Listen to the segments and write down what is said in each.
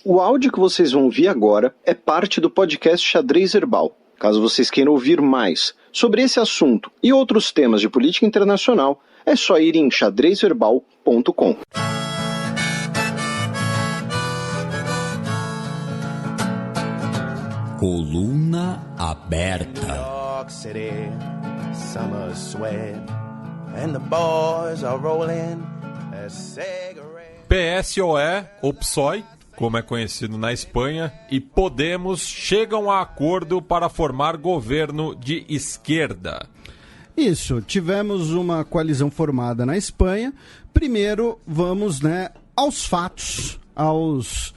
O áudio que vocês vão ouvir agora é parte do podcast Xadrez Herbal. Caso vocês queiram ouvir mais sobre esse assunto e outros temas de política internacional, é só ir em xadrezherbal.com. Coluna aberta. York City, summer sweat, and the boys are rolling a cigarette. PSOE, ou PSOE, como é conhecido na Espanha, e Podemos chegam a acordo para formar governo de esquerda. Isso, tivemos uma coalizão formada na Espanha. Primeiro, vamos, aos fatos, aos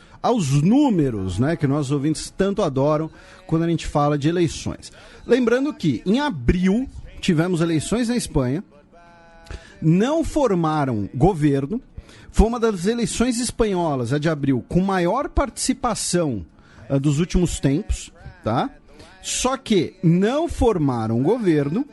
números, que nós ouvintes tanto adoram quando a gente fala de eleições. Lembrando que em abril tivemos eleições na Espanha, não formaram governo, foi uma das eleições espanholas, a de abril, com maior participação dos últimos tempos, tá? Só que não formaram governo.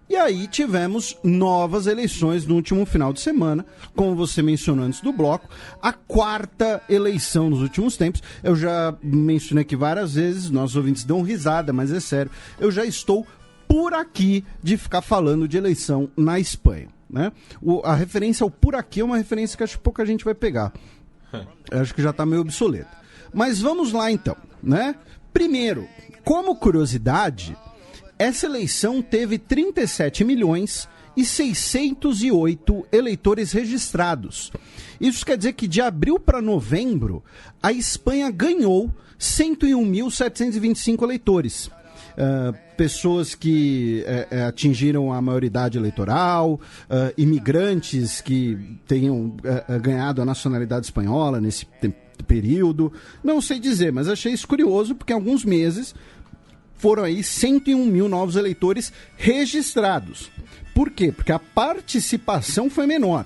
E aí tivemos novas eleições no último final de semana, como você mencionou antes do bloco, a quarta eleição nos últimos tempos. Eu já mencionei aqui várias vezes, nossos ouvintes dão risada, mas é sério, eu já estou por aqui de ficar falando de eleição na Espanha, né? A referência ao por aqui é uma referência que acho que pouca gente vai pegar. Eu acho que já está meio obsoleta. Mas vamos lá então, né? Primeiro, como curiosidade, essa eleição teve 37 milhões e 608 eleitores registrados. Isso quer dizer que de abril para novembro, a Espanha ganhou 101.725 eleitores. Pessoas que atingiram a maioridade eleitoral, imigrantes que tenham ganhado a nacionalidade espanhola nesse período. Não sei dizer, mas achei isso curioso, porque em alguns meses foram aí 101 mil novos eleitores registrados. Por quê? Porque a participação foi menor.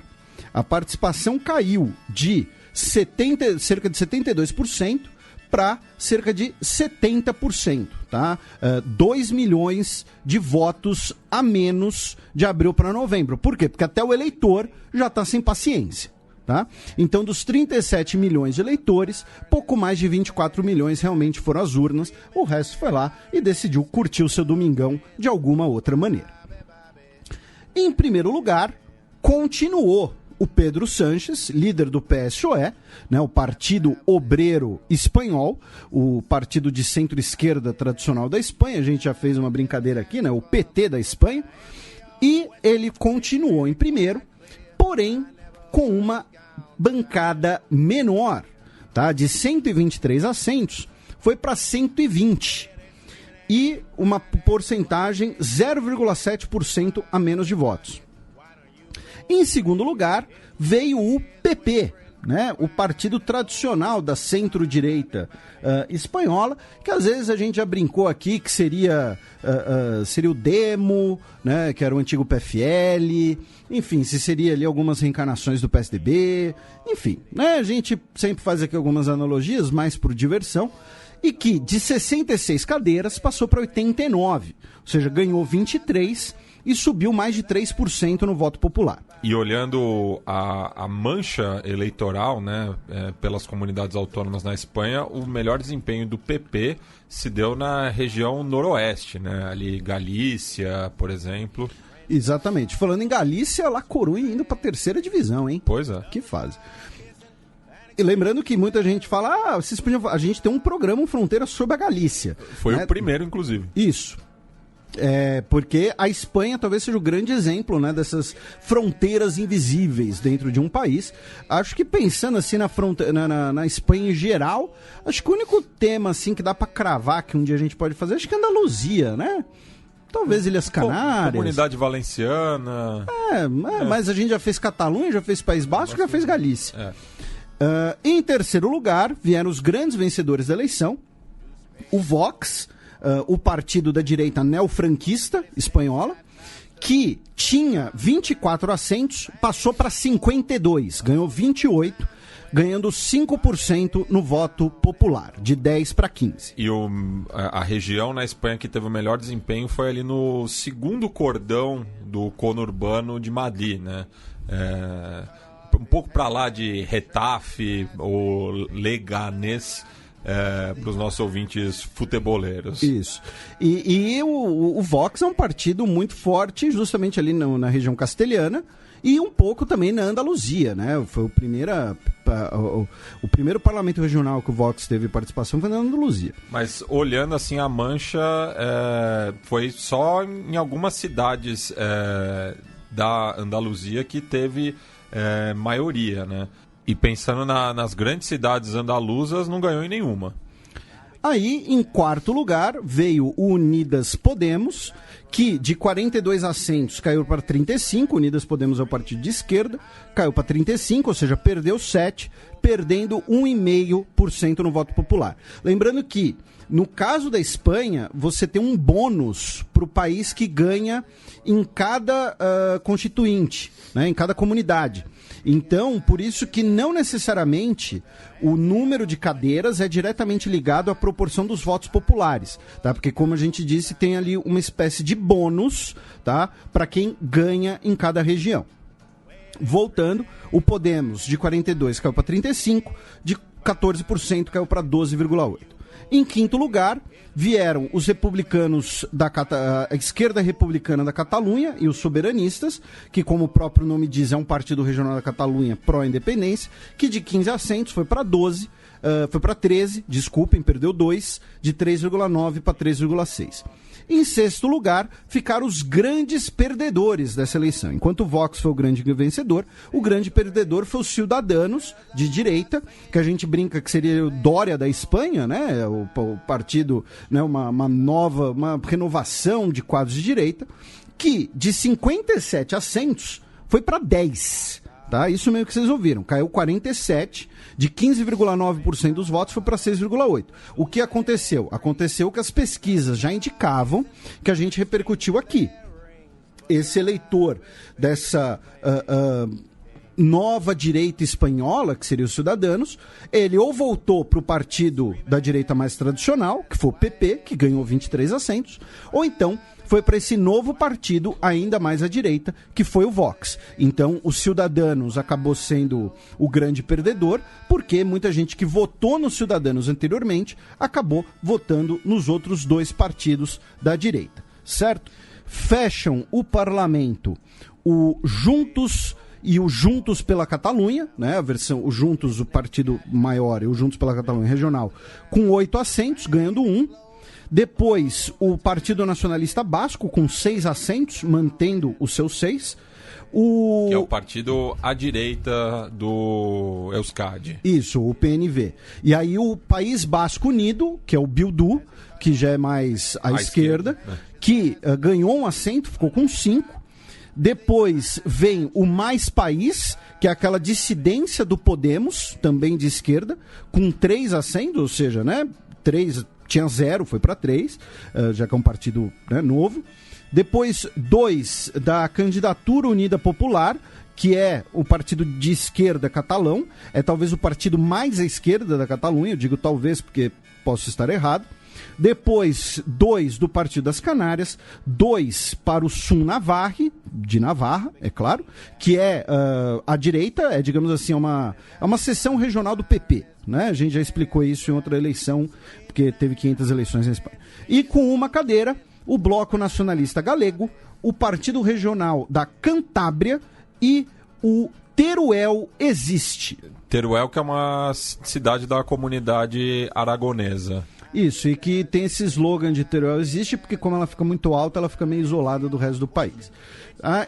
A participação caiu de cerca de 72% para cerca de 70%. Tá? 2 milhões de votos a menos de abril para novembro. Por quê? Porque até o eleitor já está sem paciência. Tá? Então, dos 37 milhões de eleitores, pouco mais de 24 milhões realmente foram às urnas, o resto foi lá e decidiu curtir o seu domingão de alguma outra maneira. Em primeiro lugar, continuou o Pedro Sánchez, líder do PSOE, o Partido Obreiro Espanhol, o partido de centro-esquerda tradicional da Espanha. A gente já fez uma brincadeira aqui, o PT da Espanha, e ele continuou em primeiro, porém com uma bancada menor, tá? De 123 assentos, foi para 120. E uma porcentagem 0,7% a menos de votos. Em segundo lugar, veio o PP, o partido tradicional da centro-direita espanhola, que às vezes a gente já brincou aqui que seria o Demo, que era o antigo PFL, enfim, se seria ali algumas reencarnações do PSDB, enfim, a gente sempre faz aqui algumas analogias, mais por diversão, e que de 66 cadeiras passou para 89, ou seja, ganhou 23 e subiu mais de 3% no voto popular. E olhando a mancha eleitoral, pelas comunidades autônomas na Espanha, o melhor desempenho do PP se deu na região noroeste, ali Galícia, por exemplo. Exatamente. Falando em Galícia, La Coruña indo para a terceira divisão, hein? Pois é. Que fase. E lembrando que muita gente fala, vocês podiam... a gente tem um programa Fronteira sobre a Galícia. Foi o primeiro, inclusive. Isso. Porque a Espanha talvez seja o grande exemplo dessas fronteiras invisíveis dentro de um país. Acho que pensando assim na Espanha em geral, acho que o único tema assim que dá para cravar que um dia a gente pode fazer, acho que é Andaluzia, Talvez Ilhas Canárias. Comunidade Valenciana. Mas a gente já fez Catalunha, já fez País Basco, já fez Galícia. Em terceiro lugar, vieram os grandes vencedores da eleição. O Vox, o partido da direita neofranquista espanhola, que tinha 24 assentos, passou para 52, ganhou 28, ganhando 5% no voto popular, de 10 para 15. E a região na Espanha que teve o melhor desempenho foi ali no segundo cordão do conurbano de Madrid, um pouco para lá de Retafe ou Leganés, para os nossos ouvintes futeboleiros. Isso. E o Vox é um partido muito forte justamente ali na região castelhana e um pouco também na Andaluzia, né? Foi o primeiro parlamento regional que o Vox teve participação foi na Andaluzia. Mas olhando assim a mancha, foi só em algumas cidades da Andaluzia que teve maioria, né? E pensando nas grandes cidades andaluzas, não ganhou em nenhuma. Aí, em quarto lugar, veio o Unidas Podemos, que de 42 assentos caiu para 35. Unidas Podemos é o partido de esquerda, caiu para 35, ou seja, perdeu 7, perdendo 1,5% no voto popular. Lembrando que, no caso da Espanha, você tem um bônus para o país que ganha em cada constituinte, né, em cada comunidade. Então, por isso que não necessariamente o número de cadeiras é diretamente ligado à proporção dos votos populares, tá? Porque, como a gente disse, tem ali uma espécie de bônus, tá? Para quem ganha em cada região. Voltando, o Podemos de 42 caiu para 35, de 14% caiu para 12,8%. Em quinto lugar, vieram os republicanos a esquerda republicana da Catalunha e os soberanistas, que, como o próprio nome diz, é um partido regional da Catalunha pró-independência, que de 15 assentos foi para 13, perdeu 2, de 3,9 para 3,6. Em sexto lugar, ficaram os grandes perdedores dessa eleição. Enquanto o Vox foi o grande vencedor, o grande perdedor foi os Ciudadanos, de direita, que a gente brinca que seria o Dória da Espanha, né? O partido, né? uma renovação de quadros de direita, que de 57 assentos foi para 10. Tá? Isso meio que vocês ouviram. Caiu 47, de 15,9% dos votos foi para 6,8%. O que aconteceu? Aconteceu que as pesquisas já indicavam que a gente repercutiu aqui. Esse eleitor dessa nova direita espanhola, que seria os Ciudadanos, ele ou voltou para o partido da direita mais tradicional, que foi o PP, que ganhou 23 assentos, ou então foi para esse novo partido ainda mais à direita, que foi o Vox. Então, os Ciudadanos acabou sendo o grande perdedor, porque muita gente que votou nos Ciudadanos anteriormente acabou votando nos outros dois partidos da direita, certo? Fecham o parlamento o Juntos e o Juntos pela Catalunha, né, a versão, o Juntos, o partido maior, e o Juntos pela Catalunha regional, com 8 assentos, ganhando 1. Depois, o Partido Nacionalista Basco, com 6 assentos, mantendo os seus 6. Que é o partido à direita do Euskadi. Isso, o PNV. E aí o País Basco Unido, que é o Bildu, que já é mais à esquerda, que ganhou um assento, ficou com 5. Depois vem o Mais País, que é aquela dissidência do Podemos, também de esquerda, com 3 assentos, ou seja, né, 3, tinha 0, foi para 3, já que é um partido, né, novo. Depois, 2 da Candidatura Unida Popular, que é o partido de esquerda catalão, é talvez o partido mais à esquerda da Catalunha, eu digo talvez porque posso estar errado. Depois, 2 do Partido das Canárias, 2 para o Sul Navarre, de Navarra, é claro, que é a direita, é, digamos assim, é uma seção regional do PP, né? A gente já explicou isso em outra eleição, porque teve 500 eleições na Espanha. E com uma cadeira, o Bloco Nacionalista Galego, o Partido Regional da Cantábria e o Teruel Existe. Teruel, que é uma cidade da comunidade aragonesa. Isso, e que tem esse slogan de Teruel Existe, porque como ela fica muito alta, ela fica meio isolada do resto do país.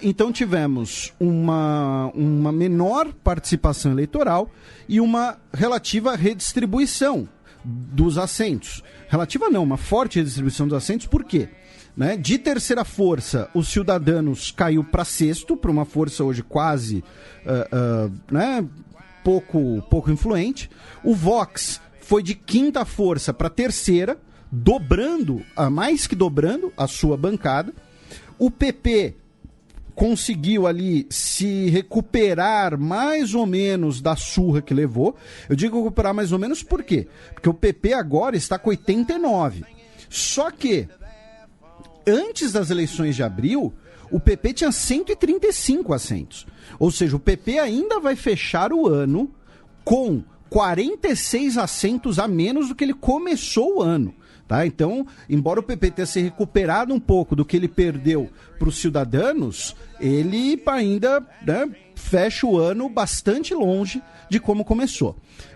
Então tivemos uma menor participação eleitoral e uma relativa redistribuição dos assentos. Relativa não, uma forte redistribuição dos assentos, por quê? Né? De terceira força, os Ciudadanos caiu para sexto, para uma força hoje quase né, pouco influente. O Vox foi de quinta força para terceira, mais que dobrando a sua bancada. O PP conseguiu ali se recuperar mais ou menos da surra que levou. Eu digo recuperar mais ou menos por quê? Porque o PP agora está com 89. Só que, antes das eleições de abril, o PP tinha 135 assentos. Ou seja, o PP ainda vai fechar o ano com 46 assentos a menos do que ele começou o ano. Tá? Então, embora o PP tenha se recuperado um pouco do que ele perdeu para os Cidadanos, ele ainda, né, fecha o ano bastante longe de como começou.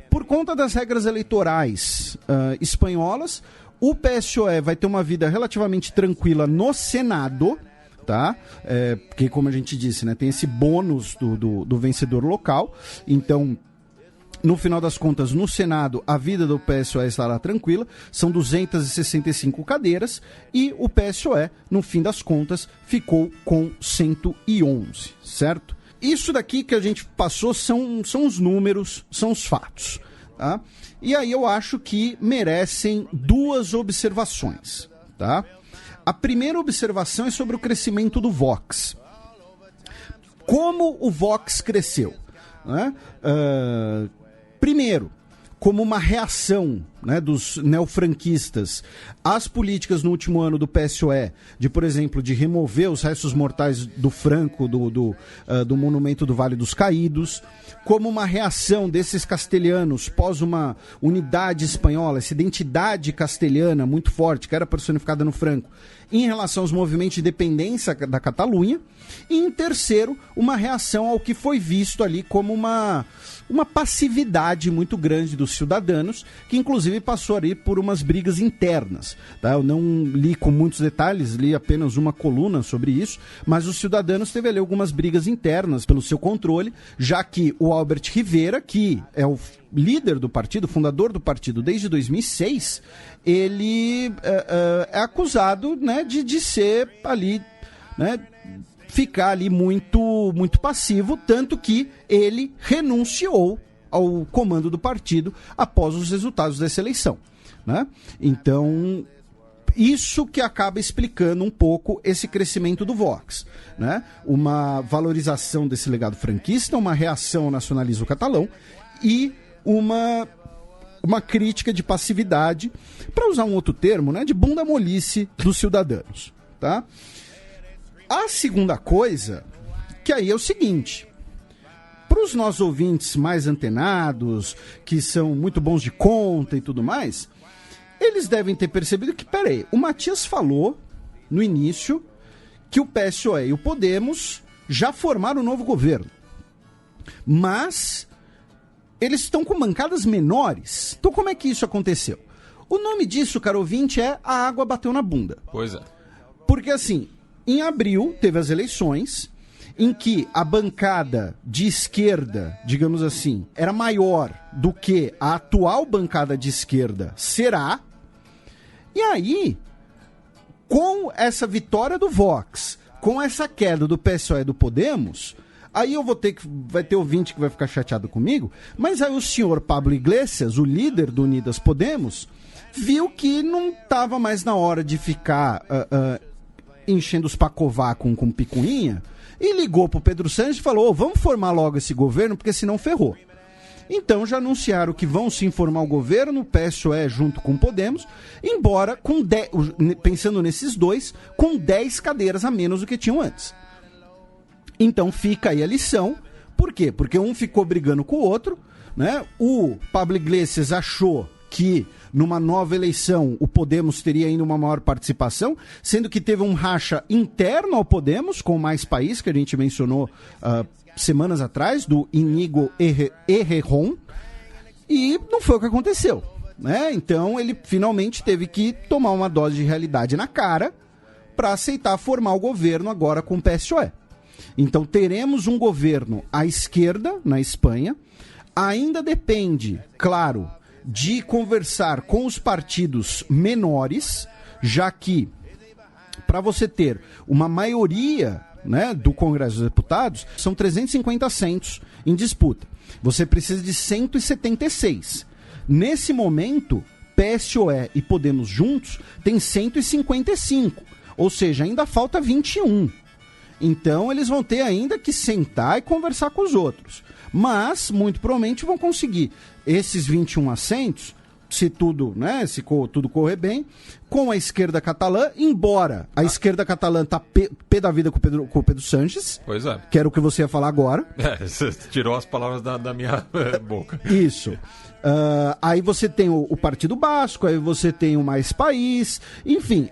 Por conta das regras eleitorais espanholas, o PSOE vai ter uma vida relativamente tranquila no Senado, tá? Porque, como a gente disse, né, tem esse bônus do vencedor local. Então, no final das contas, no Senado, a vida do PSOE estará tranquila. São 265 cadeiras e o PSOE, no fim das contas, ficou com 111, certo? Isso daqui que a gente passou são os números, são os fatos, tá? E aí eu acho que merecem duas observações, tá? A primeira observação é sobre o crescimento do Vox. Como o Vox cresceu, né? Primeiro, como uma reação, né, dos neofranquistas às políticas no último ano do PSOE, de, por exemplo, de remover os restos mortais do Franco, do monumento do Vale dos Caídos, como uma reação desses castelhanos pós uma unidade espanhola, essa identidade castelhana muito forte, que era personificada no Franco, em relação aos movimentos de independência da Catalunha, e, em terceiro, uma reação ao que foi visto ali como uma passividade muito grande dos Ciudadanos, que inclusive passou ali por umas brigas internas. Tá? Eu não li com muitos detalhes, li apenas uma coluna sobre isso, mas os Ciudadanos teve ali algumas brigas internas pelo seu controle, já que o Albert Rivera, que é o líder do partido, fundador do partido desde 2006, ele é acusado, né, de ser ali, né, ficar ali muito, muito passivo, tanto que ele renunciou ao comando do partido após os resultados dessa eleição, né? Então, isso que acaba explicando um pouco esse crescimento do Vox, né? Uma valorização desse legado franquista, uma reação ao nacionalismo catalão e uma crítica de passividade, para usar um outro termo, né, de bunda molice dos Ciudadanos, tá? A segunda coisa, que aí é o seguinte, para os nossos ouvintes mais antenados, que são muito bons de conta e tudo mais, eles devem ter percebido que, peraí, o Matias falou no início que o PSOE e o Podemos já formaram um novo governo, mas eles estão com bancadas menores. Então como é que isso aconteceu? O nome disso, caro ouvinte, é a água bateu na bunda. Pois é. Porque assim, em abril teve as eleições em que a bancada de esquerda, digamos assim, era maior do que a atual bancada de esquerda será. E aí, com essa vitória do Vox, com essa queda do PSOE e do Podemos, aí vai ter ouvinte que vai ficar chateado comigo, mas aí o senhor Pablo Iglesias, o líder do Unidas Podemos, viu que não estava mais na hora de ficar enchendo os pacová com picuinha, e ligou pro Pedro Sánchez e falou, vamos formar logo esse governo, porque senão ferrou. Então já anunciaram que vão sim formar o governo, o PSOE junto com o Podemos, embora, pensando nesses dois, com 10 cadeiras a menos do que tinham antes. Então fica aí a lição. Por quê? Porque um ficou brigando com o outro, né? O Pablo Iglesias achou que numa nova eleição o Podemos teria ainda uma maior participação, sendo que teve um racha interno ao Podemos, com o Mais País, que a gente mencionou semanas atrás, do Íñigo Errejón, e não foi o que aconteceu, né? Então ele finalmente teve que tomar uma dose de realidade na cara para aceitar formar o governo agora com o PSOE. Então teremos um governo à esquerda na Espanha, ainda depende, claro, de conversar com os partidos menores, já que para você ter uma maioria, né, do Congresso dos Deputados, são 350 assentos em disputa. Você precisa de 176. Nesse momento, PSOE e Podemos juntos têm 155, ou seja, ainda falta 21. Então eles vão ter ainda que sentar e conversar com os outros. Mas, muito provavelmente, vão conseguir esses 21 assentos se tudo, né, se tudo correr bem, com a esquerda catalã, embora a esquerda catalã tá pé da vida com o Pedro Sánchez. Pois é. Que era o que você ia falar agora. Você tirou as palavras da minha boca. Isso. Aí você tem o Partido Basco, aí você tem o Mais País, enfim,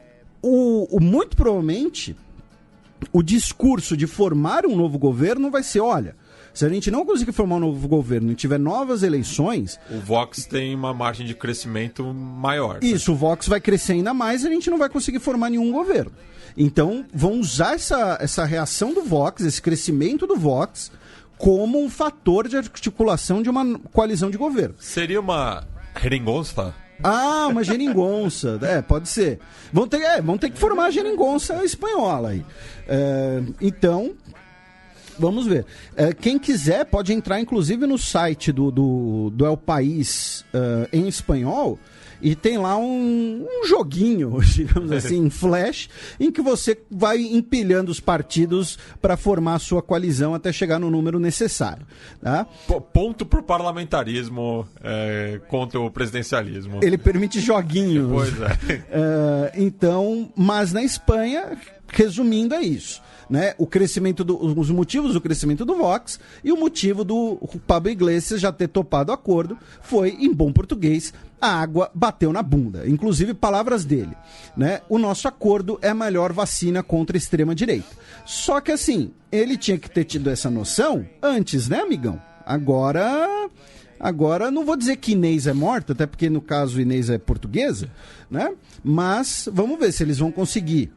muito provavelmente o discurso de formar um novo governo vai ser, olha, se a gente não conseguir formar um novo governo e tiver novas eleições... O Vox tem uma margem de crescimento maior. Isso, o Vox vai crescer ainda mais e a gente não vai conseguir formar nenhum governo. Então, vão usar essa reação do Vox, esse crescimento do Vox, como um fator de articulação de uma coalizão de governo. Seria uma geringonça? Uma geringonça. Pode ser. Vão ter que formar a geringonça espanhola aí. Então... Vamos ver. Quem quiser pode entrar, inclusive, no site do El País em espanhol e tem lá um joguinho, digamos assim, em flash, em que você vai empilhando os partidos para formar a sua coalizão até chegar no número necessário. Tá? Ponto pro parlamentarismo contra o presidencialismo. Ele permite joguinhos. Pois é. Então, mas na Espanha, resumindo, é isso. Né? Os motivos do crescimento do Vox e o motivo do Pablo Iglesias já ter topado o acordo foi, em bom português, a água bateu na bunda. Inclusive, palavras dele. Né? O nosso acordo é a melhor vacina contra a extrema-direita. Só que assim, ele tinha que ter tido essa noção antes, né, amigão? Agora, não vou dizer que Inês é morta, até porque no caso Inês é portuguesa, né? Mas vamos ver se eles vão conseguir.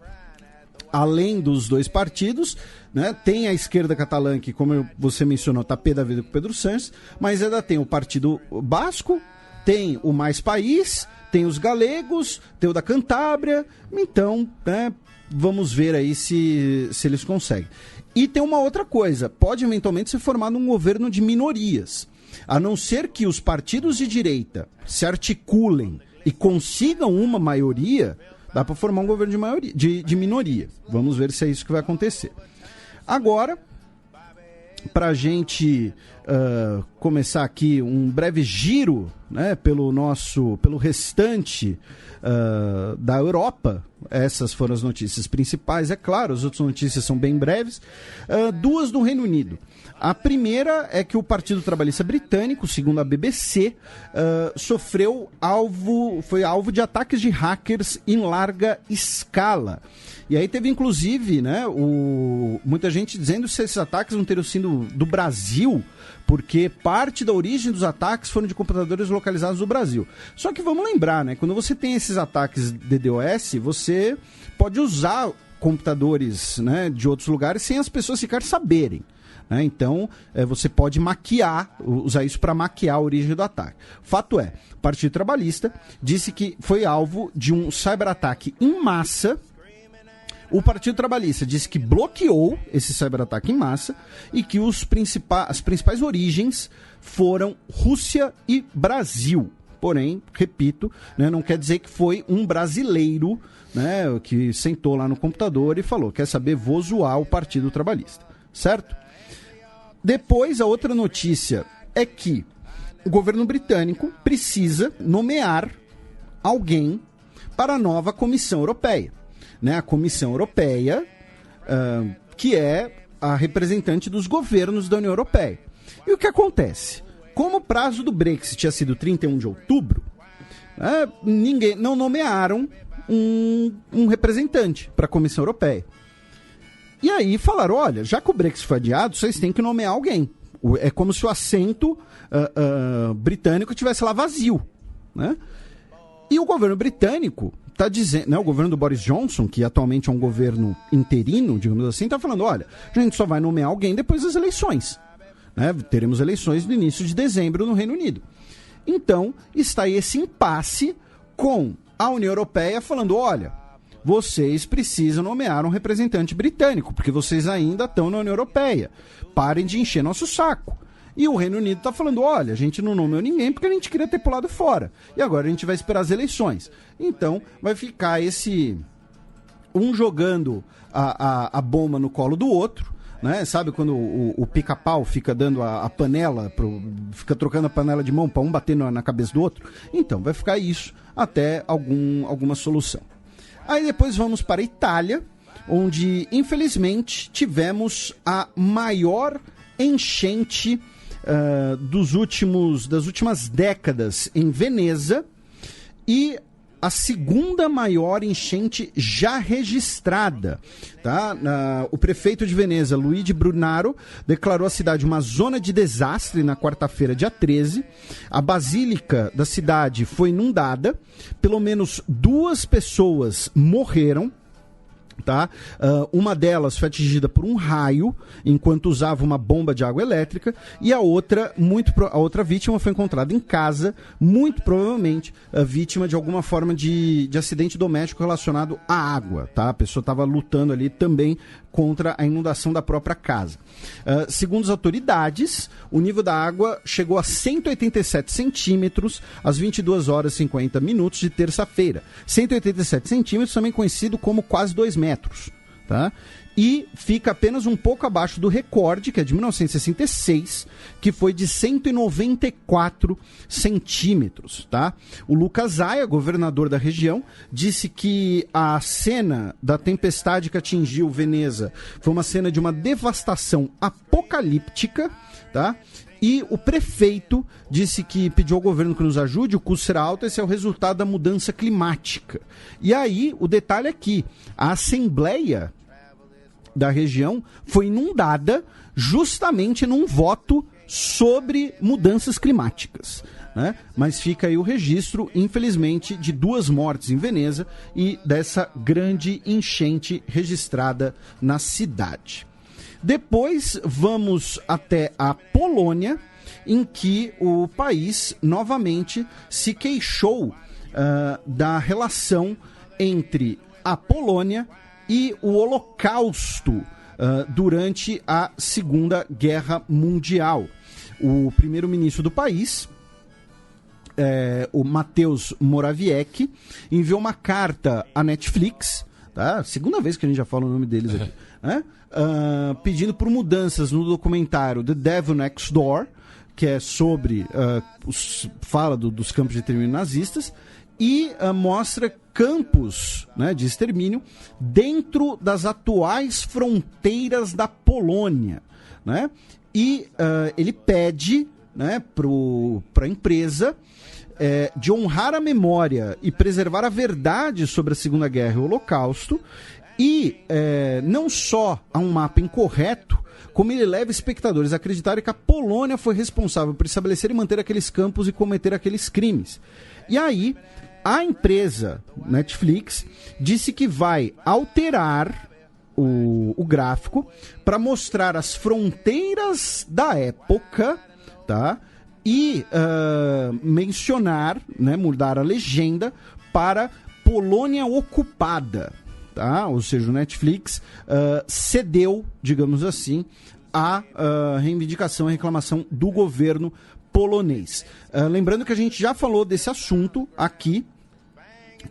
Além dos dois partidos, né, tem a esquerda catalã, que, como você mencionou, está pé da vida com o Pedro Sánchez, mas ainda tem o Partido Basco, tem o Mais País, tem os galegos, tem o da Cantábria, então, né, vamos ver aí se eles conseguem. E tem uma outra coisa, pode eventualmente ser formado um governo de minorias, a não ser que os partidos de direita se articulem e consigam uma maioria. Dá para formar um governo de minoria. Vamos ver se é isso que vai acontecer. Agora, para a gente começar aqui um breve giro, né, pelo restante da Europa. Essas foram as notícias principais, é claro, as outras notícias são bem breves. Duas do Reino Unido. A primeira é que o Partido Trabalhista Britânico, segundo a BBC, foi alvo de ataques de hackers em larga escala. E aí teve, inclusive, né, muita gente dizendo se esses ataques não teriam sido do Brasil, porque parte da origem dos ataques foram de computadores localizados no Brasil. Só que vamos lembrar, né, quando você tem esses ataques DDoS, você pode usar computadores, né, de outros lugares sem as pessoas sequer saberem. Então, você pode usar isso para maquiar a origem do ataque. Fato é, o Partido Trabalhista disse que foi alvo de um cyberataque em massa. O Partido Trabalhista disse que bloqueou esse cyberataque em massa e que as principais origens foram Rússia e Brasil. Porém, repito, né, não quer dizer que foi um brasileiro, né, que sentou lá no computador e falou, quer saber, vou zoar o Partido Trabalhista. Certo? Depois, a outra notícia é que o governo britânico precisa nomear alguém para a nova Comissão Europeia. Né? A Comissão Europeia, que é a representante dos governos da União Europeia. E o que acontece? Como o prazo do Brexit tinha sido 31 de outubro, não nomearam um representante para a Comissão Europeia. E aí falaram, olha, já que o Brexit foi adiado, vocês têm que nomear alguém. É como se o assento britânico estivesse lá vazio. Né? E o governo britânico está dizendo, né, o governo do Boris Johnson, que atualmente é um governo interino, digamos assim, está falando, olha, a gente só vai nomear alguém depois das eleições. Né? Teremos eleições no início de dezembro no Reino Unido. Então, está aí esse impasse com a União Europeia falando, olha, vocês precisam nomear um representante britânico, porque vocês ainda estão na União Europeia. Parem de encher nosso saco. E o Reino Unido está falando, olha, a gente não nomeou ninguém porque a gente queria ter pulado fora. E agora a gente vai esperar as eleições. Então, vai ficar um jogando a bomba no colo do outro, né? Sabe quando o pica-pau fica dando a panela, fica trocando a panela de mão para um bater na cabeça do outro? Então, vai ficar isso até alguma solução. Aí depois vamos para a Itália, onde, infelizmente, tivemos a maior enchente das últimas décadas em Veneza e a segunda maior enchente já registrada. Tá? O prefeito de Veneza, Luigi Brunaro, declarou a cidade uma zona de desastre na quarta-feira, dia 13. A basílica da cidade foi inundada, pelo menos 2 pessoas morreram. Tá? Uma delas foi atingida por um raio enquanto usava uma bomba de água elétrica, e a outra vítima foi encontrada em casa, muito provavelmente vítima de alguma forma de acidente doméstico relacionado à água. Tá? A pessoa estava lutando ali também contra a inundação da própria casa. Segundo as autoridades, o nível da água chegou a 187 centímetros às 22 horas e 50 minutos de terça-feira. 187 centímetros, também conhecido como quase 2 metros. Tá? E fica apenas um pouco abaixo do recorde, que é de 1966, que foi de 194 centímetros. Tá? O Lucas Zaia, governador da região, disse que a cena da tempestade que atingiu Veneza foi uma cena de uma devastação apocalíptica. Tá? E o prefeito disse que pediu ao governo que nos ajude, o custo será alto, esse é o resultado da mudança climática. E aí, o detalhe aqui, a Assembleia da região foi inundada justamente num voto sobre mudanças climáticas. Né? Mas fica aí o registro, infelizmente, de 2 mortes em Veneza e dessa grande enchente registrada na cidade. Depois vamos até a Polônia, em que o país novamente se queixou da relação entre a Polônia e o Holocausto durante a Segunda Guerra Mundial. O primeiro-ministro do país, o Mateusz Morawiecki, enviou uma carta à Netflix, tá? Segunda vez que a gente já fala o nome deles aqui, né? Pedindo por mudanças no documentário The Devil Next Door, que é sobre fala dos campos de extermínio nazistas, e mostra campos, né, de extermínio dentro das atuais fronteiras da Polônia, né? E ele pede, né, para a empresa de honrar a memória e preservar a verdade sobre a Segunda Guerra e o Holocausto, e não só há um mapa incorreto, como ele leva espectadores a acreditarem que a Polônia foi responsável por estabelecer e manter aqueles campos e cometer aqueles crimes. E aí, a empresa Netflix disse que vai alterar o gráfico para mostrar as fronteiras da época, tá? E mencionar, né, mudar a legenda para Polônia ocupada. Tá? Ou seja, o Netflix cedeu, digamos assim, a reivindicação, a reclamação do governo polonês. Lembrando que a gente já falou desse assunto aqui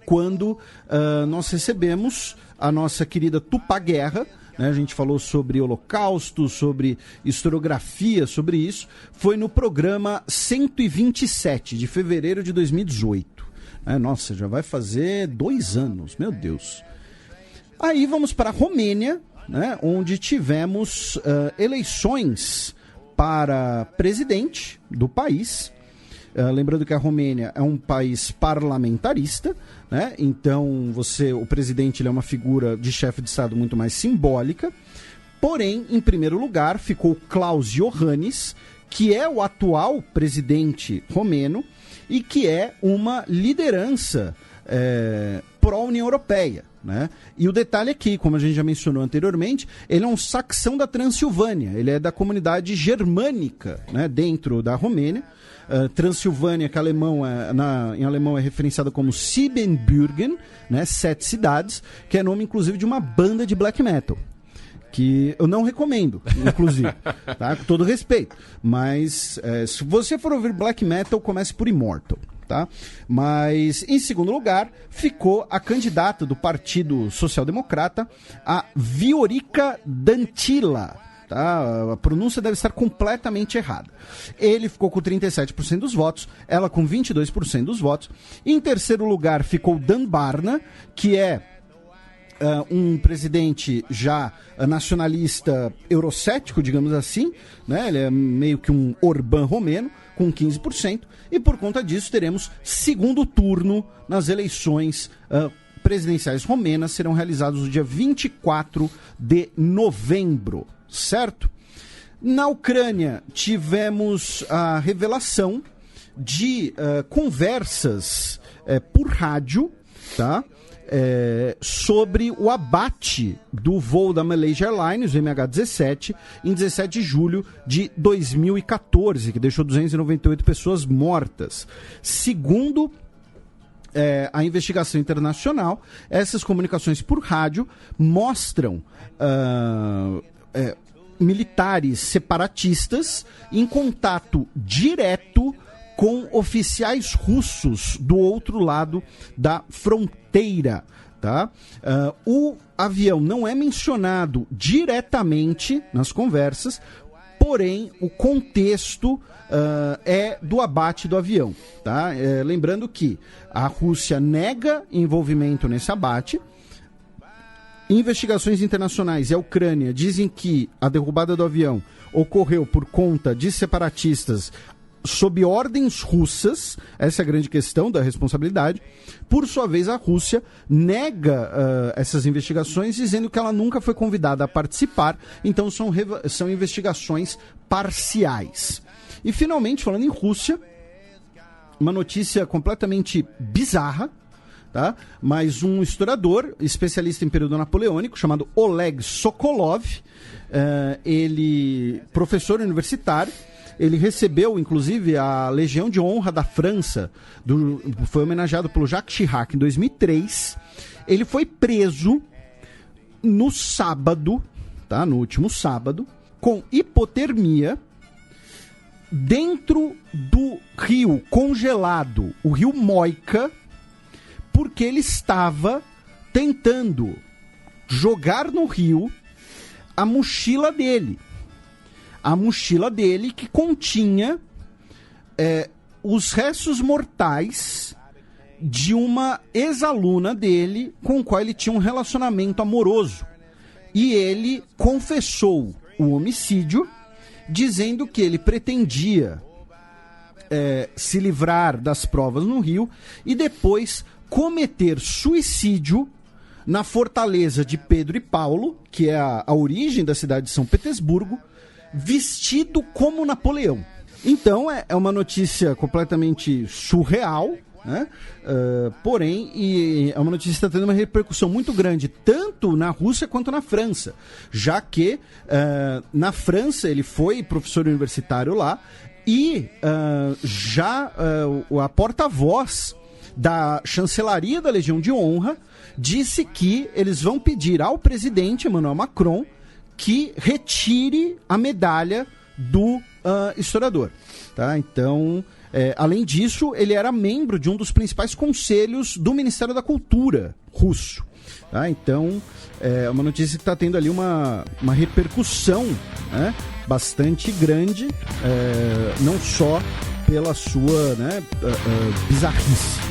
quando nós recebemos a nossa querida Tupá Guerra, né? A gente falou sobre Holocausto, sobre historiografia, sobre isso. Foi no programa 127 de fevereiro de 2018. Nossa, já vai fazer 2 anos, meu Deus. Aí vamos para a Romênia, né, onde tivemos eleições para presidente do país. Lembrando que a Romênia é um país parlamentarista, né? Então o presidente, ele é uma figura de chefe de Estado muito mais simbólica. Porém, em primeiro lugar, ficou Klaus Iohannis, que é o atual presidente romeno e que é uma liderança pró-União Europeia. Né? E o detalhe aqui, como a gente já mencionou anteriormente, ele é um saxão da Transilvânia, ele é da comunidade germânica, né, dentro da Romênia. Transilvânia, que em alemão é referenciada como Siebenbürgen, né, 7 cidades, que é nome inclusive de uma banda de black metal, que eu não recomendo, inclusive, tá? Com todo respeito, mas se você for ouvir black metal, comece por Immortal. Tá? Mas, em segundo lugar, ficou a candidata do Partido Social Democrata, a Viorica Dantila, tá? A pronúncia deve estar completamente errada. Ele ficou com 37% dos votos, ela com 22% dos votos. Em terceiro lugar ficou Dan Barna, que é um presidente já nacionalista eurocético, digamos assim, né? Ele é meio que um Orbán romeno, com 15%, e por conta disso teremos segundo turno nas eleições presidenciais romenas, serão realizados no dia 24 de novembro, certo? Na Ucrânia tivemos a revelação de conversas por rádio, tá? Sobre o abate do voo da Malaysia Airlines, o MH17, em 17 de julho de 2014, que deixou 298 pessoas mortas. Segundo a investigação internacional, essas comunicações por rádio mostram militares separatistas em contato direto com oficiais russos do outro lado da fronteira, tá? O avião não é mencionado diretamente nas conversas, porém o contexto é do abate do avião, tá? Lembrando que a Rússia nega envolvimento nesse abate. Investigações internacionais e a Ucrânia dizem que a derrubada do avião ocorreu por conta de separatistas sob ordens russas. Essa é a grande questão da responsabilidade. Por sua vez, a Rússia nega essas investigações, dizendo que ela nunca foi convidada a participar, então são investigações parciais. E finalmente, falando em Rússia, uma notícia completamente bizarra, tá? Mas um historiador, especialista em período napoleônico, chamado Oleg Sokolov, ele, professor universitário, ele recebeu, inclusive, a Legião de Honra da França, foi homenageado pelo Jacques Chirac em 2003. Ele foi preso no sábado, tá? No último sábado, com hipotermia, dentro do rio congelado, o rio Moica, porque ele estava tentando jogar no rio a mochila dele. A mochila dele que continha os restos mortais de uma ex-aluna dele com a qual ele tinha um relacionamento amoroso. E ele confessou o homicídio, dizendo que ele pretendia se livrar das provas no rio e depois cometer suicídio na fortaleza de Pedro e Paulo, que é a origem da cidade de São Petersburgo, vestido como Napoleão. Então é uma notícia completamente surreal, né? Porém, é uma notícia que está tendo uma repercussão muito grande, tanto na Rússia quanto na França, já que na França ele foi professor universitário lá e a porta-voz da chancelaria da Legião de Honra disse que eles vão pedir ao presidente Emmanuel Macron que retire a medalha do historiador, tá? Então, além disso, ele era membro de um dos principais conselhos do Ministério da Cultura russo, tá? Então, é uma notícia que está tendo ali uma repercussão, né, bastante grande, não só pela sua, né, bizarrice.